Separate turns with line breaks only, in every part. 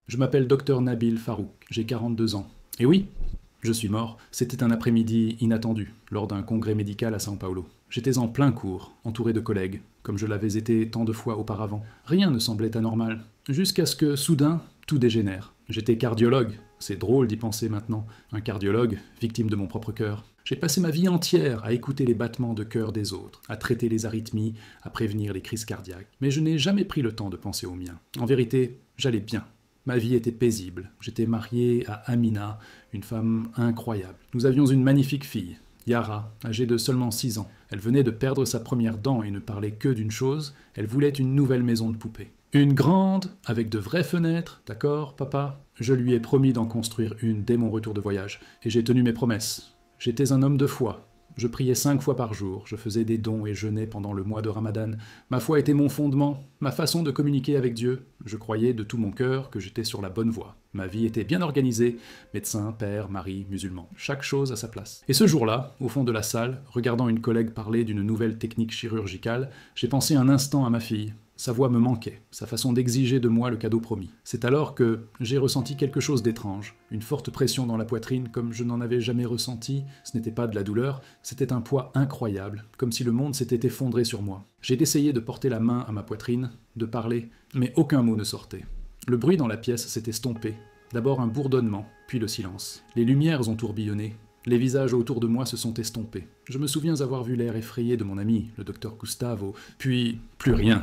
Je m'appelle Dr Nabil Farouk, j'ai 42 ans. Et oui, je suis mort. C'était un après-midi inattendu, lors d'un congrès médical à São Paulo. J'étais en plein cours, entouré de collègues, comme je l'avais été tant de fois auparavant. Rien ne semblait anormal, jusqu'à ce que, soudain, tout dégénère. J'étais cardiologue, c'est drôle d'y penser maintenant, un cardiologue, victime de mon propre cœur. J'ai passé ma vie entière à écouter les battements de cœur des autres, à traiter les arythmies, à prévenir les crises cardiaques. Mais je n'ai jamais pris le temps de penser au mien. En vérité, j'allais bien. Ma vie était paisible. J'étais marié à Amina, une femme incroyable. Nous avions une magnifique fille, Yara, âgée de seulement 6 ans. Elle venait de perdre sa première dent et ne parlait que d'une chose, elle voulait une nouvelle maison de poupée. Une grande, avec de vraies fenêtres, d'accord, papa? Je lui ai promis d'en construire une dès mon retour de voyage, et j'ai tenu mes promesses. J'étais un homme de foi. Je priais 5 fois par jour, je faisais des dons et jeûnais pendant le mois de Ramadan. Ma foi était mon fondement, ma façon de communiquer avec Dieu. Je croyais de tout mon cœur que j'étais sur la bonne voie. Ma vie était bien organisée, médecin, père, mari, musulman, chaque chose à sa place. Et ce jour-là, au fond de la salle, regardant une collègue parler d'une nouvelle technique chirurgicale, j'ai pensé un instant à ma fille. Sa voix me manquait, sa façon d'exiger de moi le cadeau promis. C'est alors que j'ai ressenti quelque chose d'étrange, une forte pression dans la poitrine comme je n'en avais jamais ressenti. Ce n'était pas de la douleur, c'était un poids incroyable, comme si le monde s'était effondré sur moi. J'ai essayé de porter la main à ma poitrine, de parler, mais aucun mot ne sortait. Le bruit dans la pièce s'est estompé. D'abord un bourdonnement, puis le silence. Les lumières ont tourbillonné. Les visages autour de moi se sont estompés. Je me souviens avoir vu l'air effrayé de mon ami, le docteur Gustavo, puis plus rien.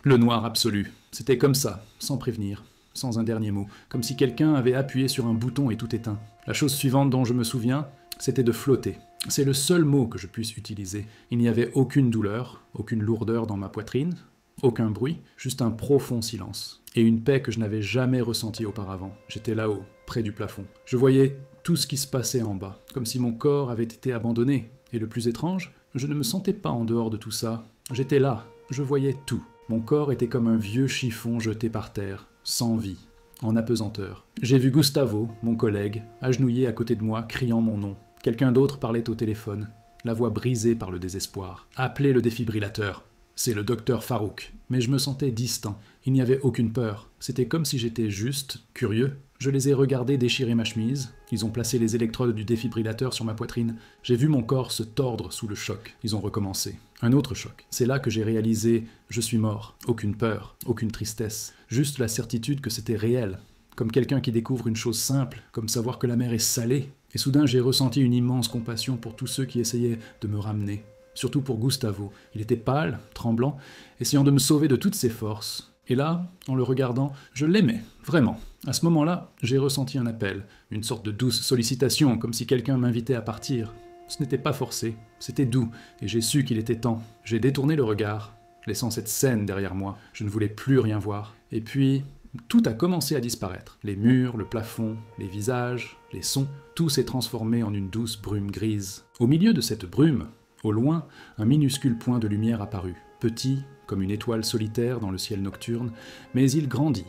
Le noir absolu. C'était comme ça, sans prévenir, sans un dernier mot, comme si quelqu'un avait appuyé sur un bouton et tout éteint. La chose suivante dont je me souviens, c'était de flotter. C'est le seul mot que je puisse utiliser. Il n'y avait aucune douleur, aucune lourdeur dans ma poitrine, aucun bruit, juste un profond silence. Et une paix que je n'avais jamais ressentie auparavant. J'étais là-haut, près du plafond. Je voyais tout ce qui se passait en bas, comme si mon corps avait été abandonné. Et le plus étrange, je ne me sentais pas en dehors de tout ça. J'étais là, je voyais tout. Mon corps était comme un vieux chiffon jeté par terre, sans vie, en apesanteur. J'ai vu Gustavo, mon collègue, agenouillé à côté de moi, criant mon nom. Quelqu'un d'autre parlait au téléphone, la voix brisée par le désespoir. Appelez le défibrillateur. C'est le docteur Farouk. Mais je me sentais distant. Il n'y avait aucune peur. C'était comme si j'étais juste, curieux. Je les ai regardés déchirer ma chemise. Ils ont placé les électrodes du défibrillateur sur ma poitrine. J'ai vu mon corps se tordre sous le choc. Ils ont recommencé. Un autre choc. C'est là que j'ai réalisé « je suis mort ». Aucune peur, aucune tristesse. Juste la certitude que c'était réel. Comme quelqu'un qui découvre une chose simple, comme savoir que la mer est salée. Et soudain j'ai ressenti une immense compassion pour tous ceux qui essayaient de me ramener. Surtout pour Gustavo. Il était pâle, tremblant, essayant de me sauver de toutes ses forces. Et là, en le regardant, je l'aimais, vraiment. À ce moment-là, j'ai ressenti un appel, une sorte de douce sollicitation, comme si quelqu'un m'invitait à partir. Ce n'était pas forcé, c'était doux, et j'ai su qu'il était temps. J'ai détourné le regard, laissant cette scène derrière moi. Je ne voulais plus rien voir. Et puis, tout a commencé à disparaître. Les murs, le plafond, les visages, les sons, tout s'est transformé en une douce brume grise. Au milieu de cette brume, au loin, un minuscule point de lumière apparut, petit, comme une étoile solitaire dans le ciel nocturne, mais il grandit,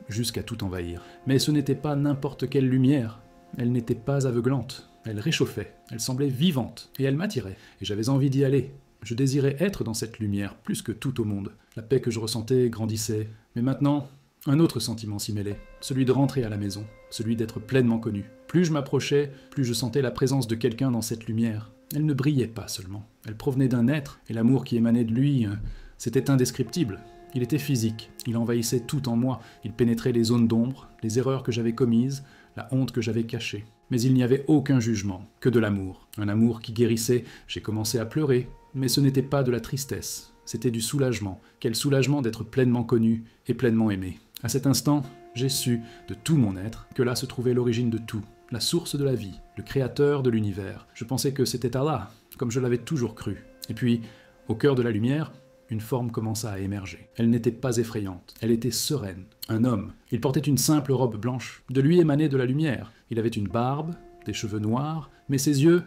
jusqu'à tout envahir. Mais ce n'était pas n'importe quelle lumière, elle n'était pas aveuglante, elle réchauffait, elle semblait vivante, et elle m'attirait, et j'avais envie d'y aller. Je désirais être dans cette lumière, plus que tout au monde. La paix que je ressentais grandissait, mais maintenant, un autre sentiment s'y mêlait, celui de rentrer à la maison, celui d'être pleinement connu. Plus je m'approchais, plus je sentais la présence de quelqu'un dans cette lumière. Elle ne brillait pas seulement, elle provenait d'un être, et l'amour qui émanait de lui, c'était indescriptible. Il était physique, il envahissait tout en moi, il pénétrait les zones d'ombre, les erreurs que j'avais commises, la honte que j'avais cachée. Mais il n'y avait aucun jugement, que de l'amour. Un amour qui guérissait, j'ai commencé à pleurer, mais ce n'était pas de la tristesse, c'était du soulagement. Quel soulagement d'être pleinement connu et pleinement aimé. À cet instant, j'ai su, de tout mon être, que là se trouvait l'origine de tout, la source de la vie, le créateur de l'univers. Je pensais que c'était Allah, comme je l'avais toujours cru. Et puis, au cœur de la lumière, une forme commença à émerger. Elle n'était pas effrayante, elle était sereine. Un homme. Il portait une simple robe blanche. De lui émanait de la lumière. Il avait une barbe, des cheveux noirs, mais ses yeux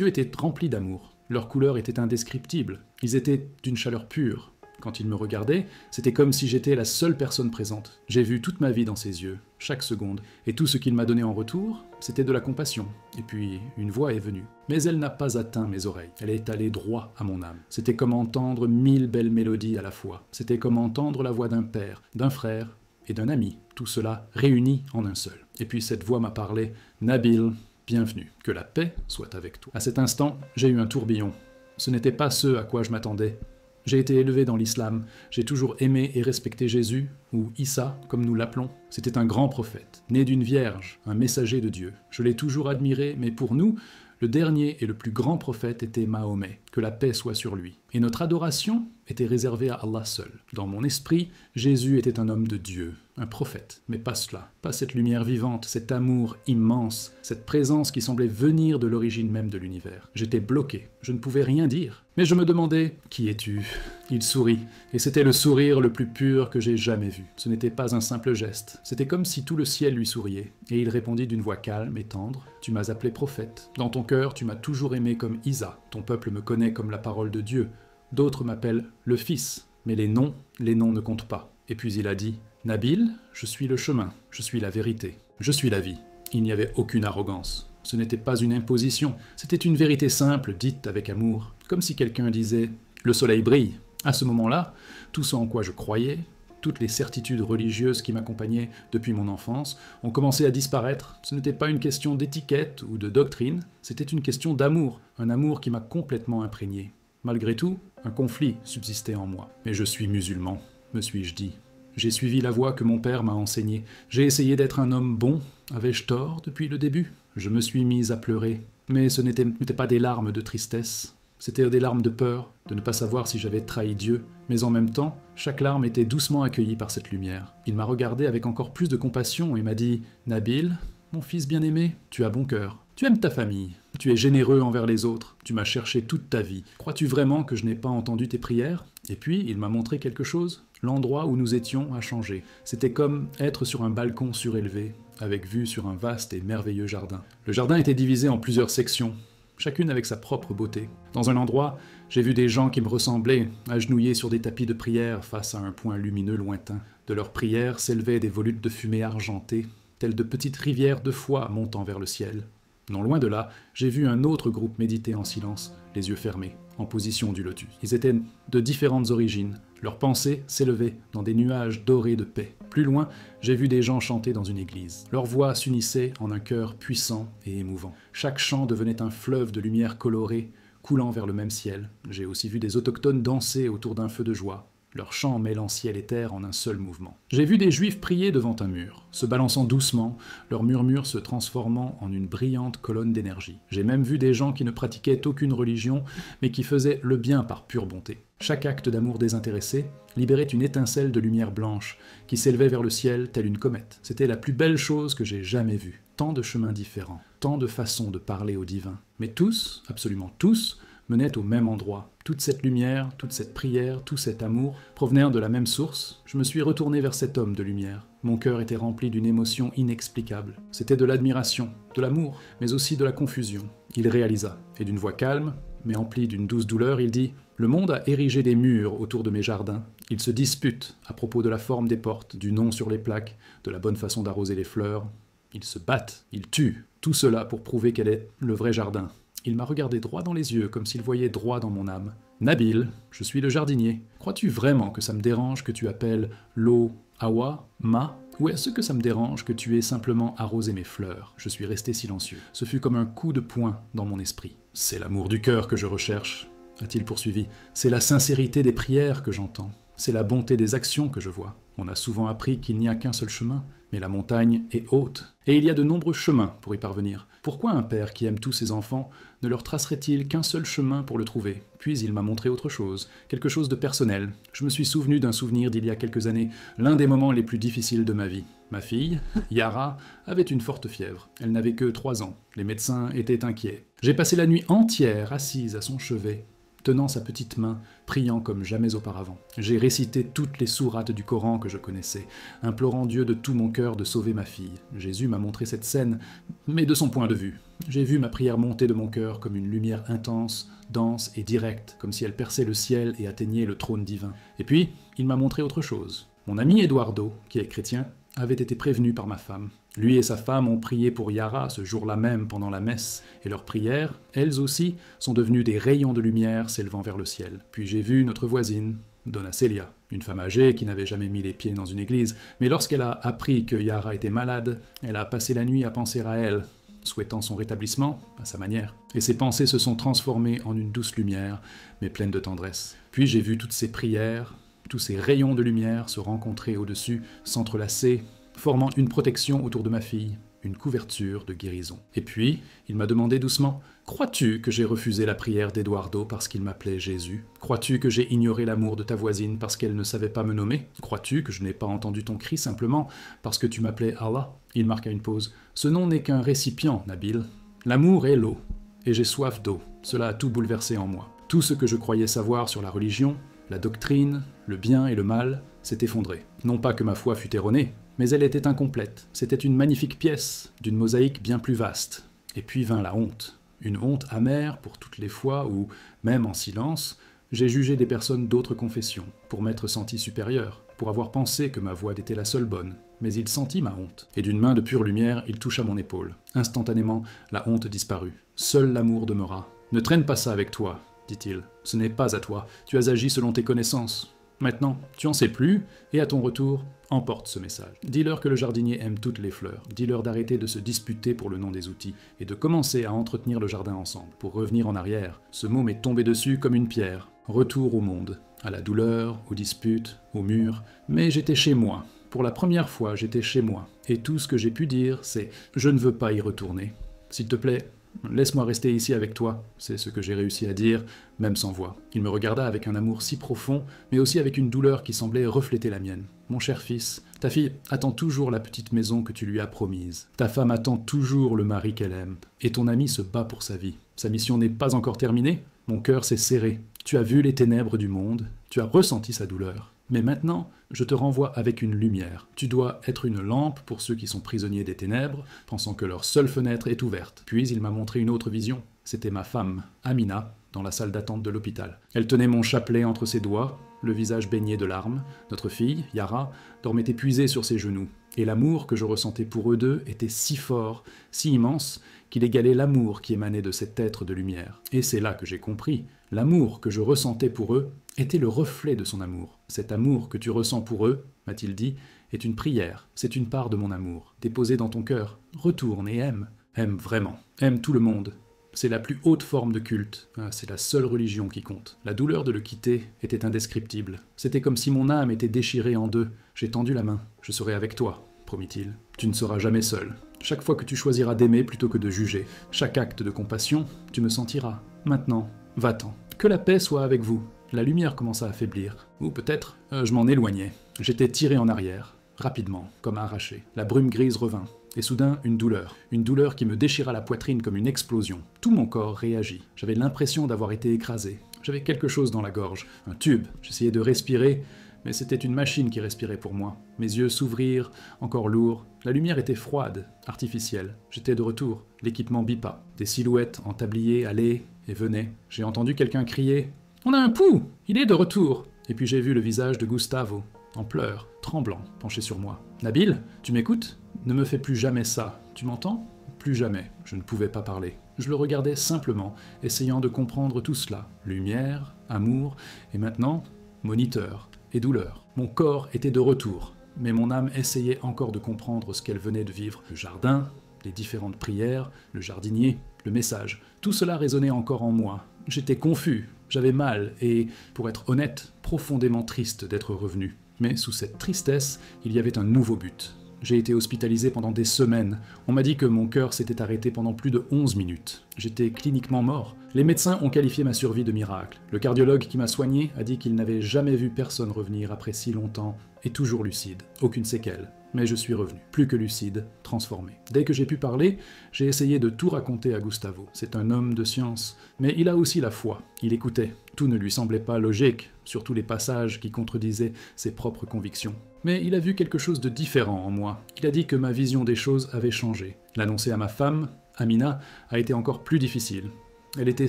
étaient remplis d'amour. Leur couleur était indescriptible. Ils étaient d'une chaleur pure. Quand il me regardait, c'était comme si j'étais la seule personne présente. J'ai vu toute ma vie dans ses yeux, chaque seconde, et tout ce qu'il m'a donné en retour, c'était de la compassion. Et puis, une voix est venue. Mais elle n'a pas atteint mes oreilles. Elle est allée droit à mon âme. C'était comme entendre 1000 belles mélodies à la fois. C'était comme entendre la voix d'un père, d'un frère et d'un ami, tout cela réuni en un seul. Et puis cette voix m'a parlé « Nabil, bienvenue, que la paix soit avec toi ». À cet instant, j'ai eu un tourbillon. Ce n'était pas ce à quoi je m'attendais. J'ai été élevé dans l'islam, j'ai toujours aimé et respecté Jésus, ou Issa, comme nous l'appelons. C'était un grand prophète, né d'une vierge, un messager de Dieu. Je l'ai toujours admiré, mais pour nous, le dernier et le plus grand prophète était Mahomet, que la paix soit sur lui. Et notre adoration était réservée à Allah seul. Dans mon esprit, Jésus était un homme de Dieu, un prophète, mais pas cela, pas cette lumière vivante, cet amour immense, cette présence qui semblait venir de l'origine même de l'univers. J'étais bloqué, je ne pouvais rien dire. Mais je me demandais « Qui es-tu » Il sourit, et c'était le sourire le plus pur que j'ai jamais vu. Ce n'était pas un simple geste, c'était comme si tout le ciel lui souriait. Et il répondit d'une voix calme et tendre « Tu m'as appelé prophète. Dans ton cœur, tu m'as toujours aimé comme Isa. Ton peuple me connaît comme la parole de Dieu. D'autres m'appellent le Fils. Mais les noms ne comptent pas. » Et puis il a dit « Nabil, je suis le chemin, je suis la vérité, je suis la vie. » Il n'y avait aucune arrogance. Ce n'était pas une imposition, c'était une vérité simple, dite avec amour, comme si quelqu'un disait « Le soleil brille ». À ce moment-là, tout ce en quoi je croyais, toutes les certitudes religieuses qui m'accompagnaient depuis mon enfance, ont commencé à disparaître. Ce n'était pas une question d'étiquette ou de doctrine, c'était une question d'amour, un amour qui m'a complètement imprégné. Malgré tout, un conflit subsistait en moi. « Mais je suis musulman », me suis-je dit. J'ai suivi la voie que mon père m'a enseignée. J'ai essayé d'être un homme bon. Avais-je tort depuis le début? Je me suis mise à pleurer. Mais ce n'étaient pas des larmes de tristesse. C'était des larmes de peur, de ne pas savoir si j'avais trahi Dieu. Mais en même temps, chaque larme était doucement accueillie par cette lumière. Il m'a regardé avec encore plus de compassion et m'a dit « Nabil, mon fils bien-aimé, tu as bon cœur. Tu aimes ta famille. Tu es généreux envers les autres. Tu m'as cherché toute ta vie. Crois-tu vraiment que je n'ai pas entendu tes prières ?» Et puis, il m'a montré quelque chose. L'endroit où nous étions a changé. C'était comme être sur un balcon surélevé, avec vue sur un vaste et merveilleux jardin. Le jardin était divisé en plusieurs sections, chacune avec sa propre beauté. Dans un endroit, j'ai vu des gens qui me ressemblaient, agenouillés sur des tapis de prière face à un point lumineux lointain. De leurs prières s'élevaient des volutes de fumée argentée, telles de petites rivières de foi montant vers le ciel. Non loin de là, j'ai vu un autre groupe méditer en silence, les yeux fermés, en position du lotus. Ils étaient de différentes origines. Leurs pensées s'élevaient dans des nuages dorés de paix. Plus loin, j'ai vu des gens chanter dans une église. Leurs voix s'unissaient en un chœur puissant et émouvant. Chaque chant devenait un fleuve de lumière colorée, coulant vers le même ciel. J'ai aussi vu des autochtones danser autour d'un feu de joie, leur chant mêlant ciel et terre en un seul mouvement. J'ai vu des juifs prier devant un mur, se balançant doucement, leur murmure se transformant en une brillante colonne d'énergie. J'ai même vu des gens qui ne pratiquaient aucune religion, mais qui faisaient le bien par pure bonté. Chaque acte d'amour désintéressé libérait une étincelle de lumière blanche qui s'élevait vers le ciel telle une comète. C'était la plus belle chose que j'ai jamais vue. Tant de chemins différents, tant de façons de parler au divin. Mais tous, absolument tous, menaient au même endroit. Toute cette lumière, toute cette prière, tout cet amour provenaient de la même source. Je me suis retourné vers cet homme de lumière. Mon cœur était rempli d'une émotion inexplicable. C'était de l'admiration, de l'amour, mais aussi de la confusion. Il réalisa, et d'une voix calme, mais emplie d'une douce douleur, il dit « Le monde a érigé des murs autour de mes jardins. Ils se disputent à propos de la forme des portes, du nom sur les plaques, de la bonne façon d'arroser les fleurs. Ils se battent, ils tuent. Tout cela pour prouver quel est le vrai jardin. » Il m'a regardé droit dans les yeux, comme s'il voyait droit dans mon âme. « Nabil, je suis le jardinier. Crois-tu vraiment que ça me dérange que tu appelles l'eau Awa, Ma, ou est-ce que ça me dérange que tu aies simplement arrosé mes fleurs ?» Je suis resté silencieux. Ce fut comme un coup de poing dans mon esprit. « C'est l'amour du cœur que je recherche, » a-t-il poursuivi. « C'est la sincérité des prières que j'entends. C'est la bonté des actions que je vois. On a souvent appris qu'il n'y a qu'un seul chemin, mais la montagne est haute, et il y a de nombreux chemins pour y parvenir. Pourquoi un père qui aime tous ses enfants ne leur tracerait-il qu'un seul chemin pour le trouver? Puis il m'a montré autre chose, quelque chose de personnel. Je me suis souvenu d'un souvenir d'il y a quelques années, l'un des moments les plus difficiles de ma vie. Ma fille, Yara, avait une forte fièvre. Elle n'avait que 3 ans. Les médecins étaient inquiets. J'ai passé la nuit entière assise à son chevet, tenant sa petite main, priant comme jamais auparavant. J'ai récité toutes les sourates du Coran que je connaissais, implorant Dieu de tout mon cœur de sauver ma fille. Jésus m'a montré cette scène, mais de son point de vue. J'ai vu ma prière monter de mon cœur comme une lumière intense, dense et directe, comme si elle perçait le ciel et atteignait le trône divin. Et puis, il m'a montré autre chose. Mon ami Eduardo, qui est chrétien, avait été prévenu par ma femme. Lui et sa femme ont prié pour Yara ce jour-là même pendant la messe, et leurs prières, elles aussi, sont devenues des rayons de lumière s'élevant vers le ciel. Puis j'ai vu notre voisine, Donna Celia, une femme âgée qui n'avait jamais mis les pieds dans une église, mais lorsqu'elle a appris que Yara était malade, elle a passé la nuit à penser à elle, souhaitant son rétablissement, à sa manière. Et ses pensées se sont transformées en une douce lumière, mais pleine de tendresse. Puis j'ai vu toutes ces prières, tous ces rayons de lumière se rencontrer au-dessus, s'entrelacer, formant une protection autour de ma fille, une couverture de guérison. Et puis, il m'a demandé doucement « Crois-tu que j'ai refusé la prière d'Eduardo parce qu'il m'appelait Jésus? Crois-tu que j'ai ignoré l'amour de ta voisine parce qu'elle ne savait pas me nommer? Crois-tu que je n'ai pas entendu ton cri simplement parce que tu m'appelais Allah ?» Il marqua une pause. « Ce nom n'est qu'un récipient, Nabil. L'amour est l'eau, et j'ai soif d'eau. Cela a tout bouleversé en moi. Tout ce que je croyais savoir sur la religion, la doctrine, le bien et le mal, s'est effondré. Non pas que ma foi fût erronée, mais elle était incomplète. C'était une magnifique pièce, d'une mosaïque bien plus vaste. Et puis vint la honte. Une honte amère pour toutes les fois où, même en silence, j'ai jugé des personnes d'autres confessions, pour m'être senti supérieur, pour avoir pensé que ma voix était la seule bonne. Mais il sentit ma honte, et d'une main de pure lumière, il toucha mon épaule. Instantanément, la honte disparut. Seul l'amour demeura. « Ne traîne pas ça avec toi, dit-il. Ce n'est pas à toi. Tu as agi selon tes connaissances. Maintenant, tu en sais plus, et à ton retour, emporte ce message. Dis-leur que le jardinier aime toutes les fleurs. Dis-leur d'arrêter de se disputer pour le nom des outils, et de commencer à entretenir le jardin ensemble. Pour revenir en arrière, ce mot m'est tombé dessus comme une pierre. Retour au monde, à la douleur, aux disputes, aux murs. Mais j'étais chez moi. Pour la première fois, j'étais chez moi. Et tout ce que j'ai pu dire, c'est « Je ne veux pas y retourner. S'il te plaît, laisse-moi rester ici avec toi », c'est ce que j'ai réussi à dire, même sans voix. Il me regarda avec un amour si profond, mais aussi avec une douleur qui semblait refléter la mienne. « Mon cher fils, ta fille attend toujours la petite maison que tu lui as promise. Ta femme attend toujours le mari qu'elle aime. Et ton ami se bat pour sa vie. Sa mission n'est pas encore terminée. Mon cœur s'est serré. Tu as vu les ténèbres du monde. Tu as ressenti sa douleur. Mais maintenant, je te renvoie avec une lumière. Tu dois être une lampe pour ceux qui sont prisonniers des ténèbres, pensant que leur seule fenêtre est ouverte. » Puis il m'a montré une autre vision. C'était ma femme, Amina, dans la salle d'attente de l'hôpital. Elle tenait mon chapelet entre ses doigts, le visage baigné de larmes. Notre fille, Yara, dormait épuisée sur ses genoux. Et l'amour que je ressentais pour eux deux était si fort, si immense, qu'il égalait l'amour qui émanait de cet être de lumière. Et c'est là que j'ai compris. L'amour que je ressentais pour eux était le reflet de son amour. Cet amour que tu ressens pour eux, m'a-t-il dit, est une prière. C'est une part de mon amour, déposée dans ton cœur. Retourne et aime. Aime vraiment. Aime tout le monde. C'est la plus haute forme de culte. C'est la seule religion qui compte. La douleur de le quitter était indescriptible. C'était comme si mon âme était déchirée en deux. J'ai tendu la main. Je serai avec toi, promit-il. Tu ne seras jamais seul. Chaque fois que tu choisiras d'aimer plutôt que de juger, chaque acte de compassion, tu me sentiras. Maintenant, va-t'en. Que la paix soit avec vous. La lumière commença à faiblir. Ou peut-être, je m'en éloignais. J'étais tiré en arrière, rapidement, comme arraché. La brume grise revint. Et soudain, une douleur qui me déchira la poitrine comme une explosion. Tout mon corps réagit. J'avais l'impression d'avoir été écrasé. J'avais quelque chose dans la gorge, un tube. J'essayais de respirer, mais c'était une machine qui respirait pour moi. Mes yeux s'ouvrirent, encore lourds. La lumière était froide, artificielle. J'étais de retour. L'équipement bipa. Des silhouettes en tablier allaient et venaient. J'ai entendu quelqu'un crier « On a un pouls! Il est de retour !» Et puis j'ai vu le visage de Gustavo, en pleurs, tremblant, penché sur moi. « Nabil, tu m'écoutes ? Ne me fais plus jamais ça. Tu m'entends ? » Plus jamais. Je ne pouvais pas parler. Je le regardais simplement, essayant de comprendre tout cela. Lumière, amour, et maintenant, moniteur et douleur. Mon corps était de retour, mais mon âme essayait encore de comprendre ce qu'elle venait de vivre. Le jardin, les différentes prières, le jardinier, le message. Tout cela résonnait encore en moi. J'étais confus, j'avais mal et, pour être honnête, profondément triste d'être revenu. Mais sous cette tristesse, il y avait un nouveau but. J'ai été hospitalisé pendant des semaines. On m'a dit que mon cœur s'était arrêté pendant plus de 11 minutes. J'étais cliniquement mort. Les médecins ont qualifié ma survie de miracle. Le cardiologue qui m'a soigné a dit qu'il n'avait jamais vu personne revenir après si longtemps, et toujours lucide. Aucune séquelle. Mais je suis revenu. Plus que lucide, transformé. Dès que j'ai pu parler, j'ai essayé de tout raconter à Gustavo. C'est un homme de science. Mais il a aussi la foi. Il écoutait. Tout ne lui semblait pas logique, surtout les passages qui contredisaient ses propres convictions. Mais il a vu quelque chose de différent en moi. Il a dit que ma vision des choses avait changé. L'annoncer à ma femme, Amina, a été encore plus difficile. Elle était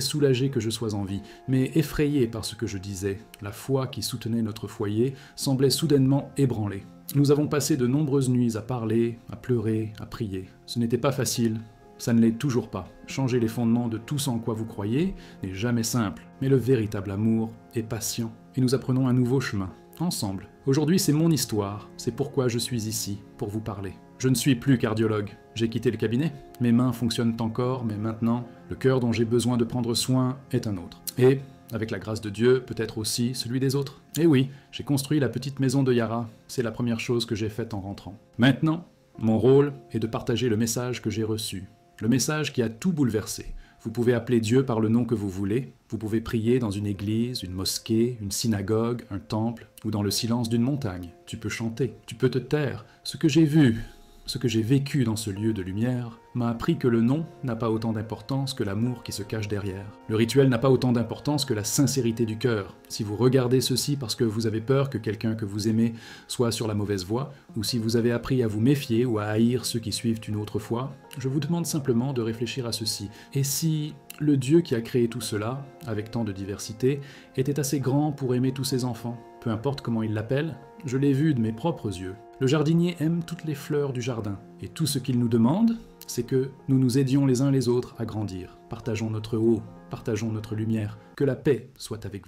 soulagée que je sois en vie, mais effrayée par ce que je disais. La foi qui soutenait notre foyer semblait soudainement ébranlée. Nous avons passé de nombreuses nuits à parler, à pleurer, à prier. Ce n'était pas facile, ça ne l'est toujours pas. Changer les fondements de tout ce en quoi vous croyez n'est jamais simple, mais le véritable amour est patient, et nous apprenons un nouveau chemin. ensemble. Aujourd'hui, c'est mon histoire, c'est pourquoi je suis ici, pour vous parler. Je ne suis plus cardiologue, j'ai quitté le cabinet, mes mains fonctionnent encore, mais maintenant, le cœur dont j'ai besoin de prendre soin est un autre. Et, avec la grâce de Dieu, peut-être aussi celui des autres. Et oui, j'ai construit la petite maison de Yara, c'est la première chose que j'ai faite en rentrant. Maintenant, mon rôle est de partager le message que j'ai reçu, le message qui a tout bouleversé. Vous pouvez appeler Dieu par le nom que vous voulez, vous pouvez prier dans une église, une mosquée, une synagogue, un temple, ou dans le silence d'une montagne. Tu peux chanter, tu peux te taire. Ce que j'ai vu, ce que j'ai vécu dans ce lieu de lumière, m'a appris que le nom n'a pas autant d'importance que l'amour qui se cache derrière. Le rituel n'a pas autant d'importance que la sincérité du cœur. Si vous regardez ceci parce que vous avez peur que quelqu'un que vous aimez soit sur la mauvaise voie, ou si vous avez appris à vous méfier ou à haïr ceux qui suivent une autre foi, je vous demande simplement de réfléchir à ceci. Et si le Dieu qui a créé tout cela, avec tant de diversité, était assez grand pour aimer tous ses enfants, peu importe comment il l'appelle, je l'ai vu de mes propres yeux. Le jardinier aime toutes les fleurs du jardin, et tout ce qu'il nous demande, c'est que nous nous aidions les uns les autres à grandir. Partageons notre eau, partageons notre lumière, que la paix soit avec vous.